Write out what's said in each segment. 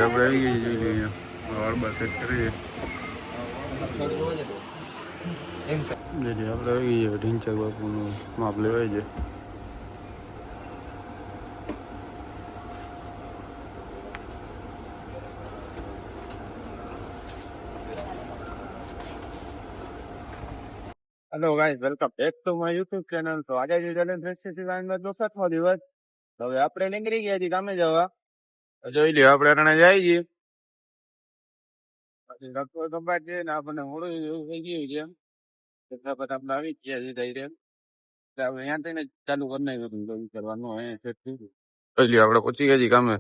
આપણે આવી ગઈ જોઈ લઈએ વાળબા સેટ કરીએ આપણે આવી ગઈએ ઢીંચક બાપુનું માપ લેવાય છે. Hello guys, welcome back to my YouTube channel. તો આજે જે ચેલેન્જ રેસીપી લાઈનનો 64મો દિવસ. તો હવે આપણે નીકળી ગયા છીએ કામે જવા. જોઈ લ્યો આપણે રણે જાય છીએ. પછી રખો કપાટ છે ને આપણને મોડું એવું થઈ ગયું છે. ફટાફટ આપણે આવી ગયા છીએ ડાયરેક્ટ. એટલે આપણે અહીંયાથી ને ચાલુ કરી નાખ્યું હતું કરવાનું અહીંયા સેટ થયું. જોઈ લ્યો આપણે પહોંચી ગયા છીએ કામે.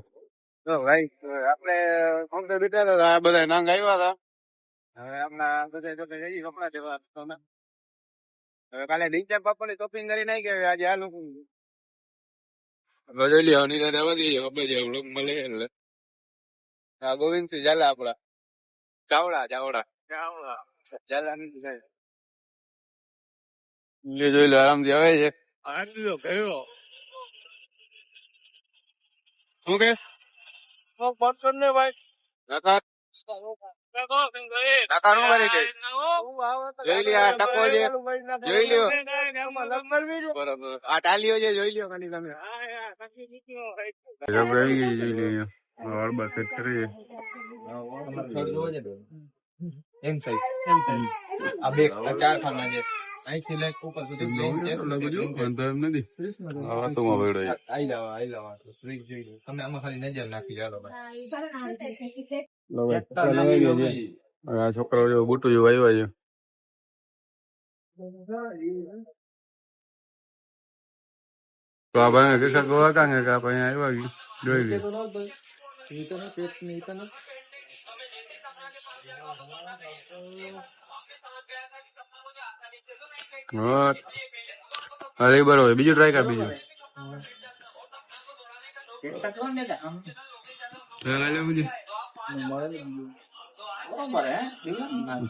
તો ગાઈસ આપણે કોમ્પ્યુટર બેઠા હતા, આ બધા નાંગ આવ્યા હતા. હવે આપણા બધા જોડે જઈએ કપડા દેવા. હવે કાલે ડીજે બાપાની શોપિંગ કરી નાખી. હવે આજે આ લોકો જોઈ લ્યો નિરાતે આવવા દઈએ. ખબર છે બ્લોગ મળે એટલે આ ગોવિંદસિંહ ઝાલા આપડા ચાવડા ઝાલા જોઈ લો આરામથી આવે છે. શું કે ભાઈ કાકા નું કરી દઈશ. જોઈ લ્યો આ ટકો છે, જોઈ લ્યો બરાબર આ ટાલીઓ છે, જોઈ લ્યો ખાલી તમે. આવી ગઈ જોઈ લ્યો વાળબા સેટ કરીએ. એમ સાઈઝ આ બે ચાર ખાના છે. અહીંથી લઈ ઉપર સુધી પ્લેન છે. એમ નથી આ વાતોમાં પડ્યો છે. આઈ લાવા તો ફ્રીજ જોઈ લો તમે. આમાં ખાલી નજર નાખી ચાલો ભાઈ. આ છોકરાઓ જેવો બુટુ જેવું આવ્યા છે. તો આ ભાઈ કિસ્સા ગોવા કાંગે કે આપણે અહીંયા આવ્યા જોઈ લે. અરે બરોબર બીજું ટ્રાય કર બીજું.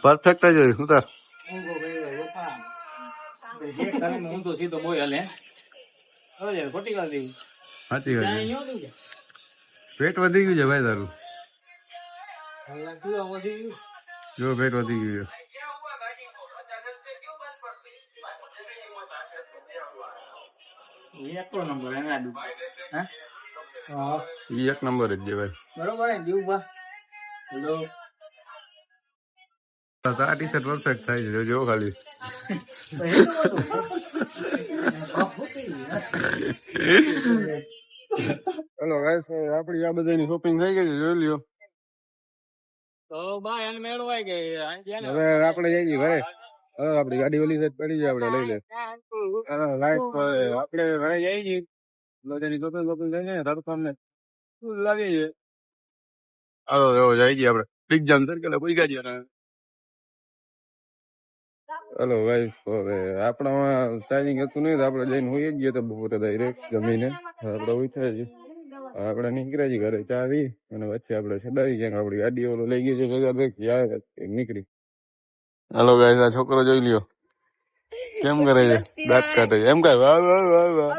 પરફેક્ટ જ શું તાર સીધો બોય હલે ખોટી વાત સાચી વાત. પેટ વધી ગયું છે ભાઈ તારું. જો પેટ વધી ગયું. એક નંબર જ છે ભાઈ. બરોબર આ ટી શર્ટ પરફેક્ટ થાય છે જો ખાલી. ચલો ગાઈસ આપડી આ બધાની શોપિંગ થઈ ગઈ છે જોઈ લ્યો. તો ભાઈ એને મેળવાય કે હવે આપણે જઈએ ઘરે. હવે આપડી ગાડી ઓલી સાઈડ પડી જાય આપણે લઈ લે. આપણે ઘરે જઈએ છીએ બધાની શોપિંગ થઈ જાય તડકો ને લાગી છે. હાલો એવો જઈ છીએ આપણે એક્ઝામ સર્કલ પૂછ્યા છીએ. હલો ભાઈ હવે આપણામાં ચાર્જિંગ હતું નહીં તો આપણે જઈને હોઈ જ ગયા હતા બપોરે ડાયરેક્ટ જમીને. આપણે ઉઠ્યા છીએ. આપણે નીકળ્યા છીએ ઘરે ચા આવી અને વચ્ચે આપણે સડાવી ક્યાંક આપડી ગાડી ઓલો લઈ ગઈ છે નીકળી. હાલો ગાઈસ આ છોકરો જોઈ લ્યો કેમ કરે છે, દાંત કાઢે છે એમ કર. વાહ વાહ વાહ વાહ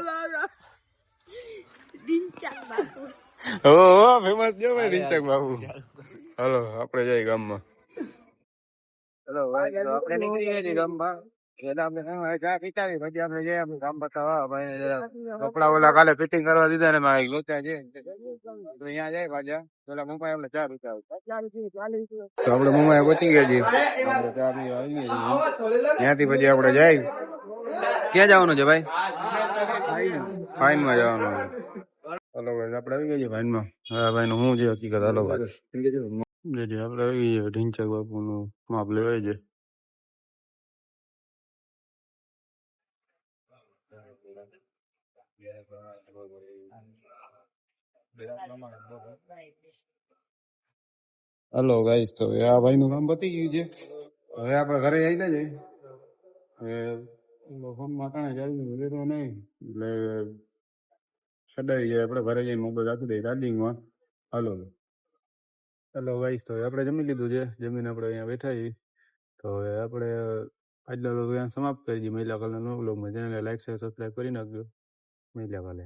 ઓ ફેમસ જો ભાઈ ઢીંચક બાપુ. હાલો આપણે જઈએ ગામમાં. હેલો ભાઈ આપણે નીકળી ગયા છીએ ગામમાં. ચા પીતા પછી આપણે જઈએ ગામ બતાવવા ભાઈ. કપડા ઓલા કાલે ફિટિંગ કરવા દીધા ને મારા લોચા છે તો અહીંયા જાય પાછા પેલા મુંબઈ આપણે ચા પીતા. તો આપણે મુંબઈ પહોંચી ગયા છીએ. આપણે ચા પીવા આવી ગયા છીએ. ત્યાંથી પછી આપણે જાય. ક્યાં જવાનું છે ભાઈ? ફાઇનમાં જવાનું. હાલો ભાઈ આપણે આવી ગયા છીએ ફાઇનમાં. હા ભાઈ નું શું છે હકીકત? હાલો ભાઈ આપણે આવી ગયા ઢીંચક બાપુ નું માપ લેવાય છે. હલો ગાઈસ તો આ ભાઈ નું કામ પતી ગયું છે. હવે આપણે ઘરે આવી જઈએ. ફોન માતાને ચાર્જિંગ લીધો નહીં એટલે સડાવી જાય. આપણે ઘરે જઈને મોબાઈલ રાખી દઈએ ચાર્જિંગમાં. હાલો ગાઈસ તો આપણે જમી લીધું છે. જમીને આપણે અહીંયા બેઠા છીએ. તો હવે આપણે આજનો વ્લોગ સમાપ્ત કરી દઈએ. મહિલા કલરનો વ્લોગમાં ચેનલને લાઈક શેર સબસ્ક્રાઈબ કરી નાખજો. મહિલા કાલે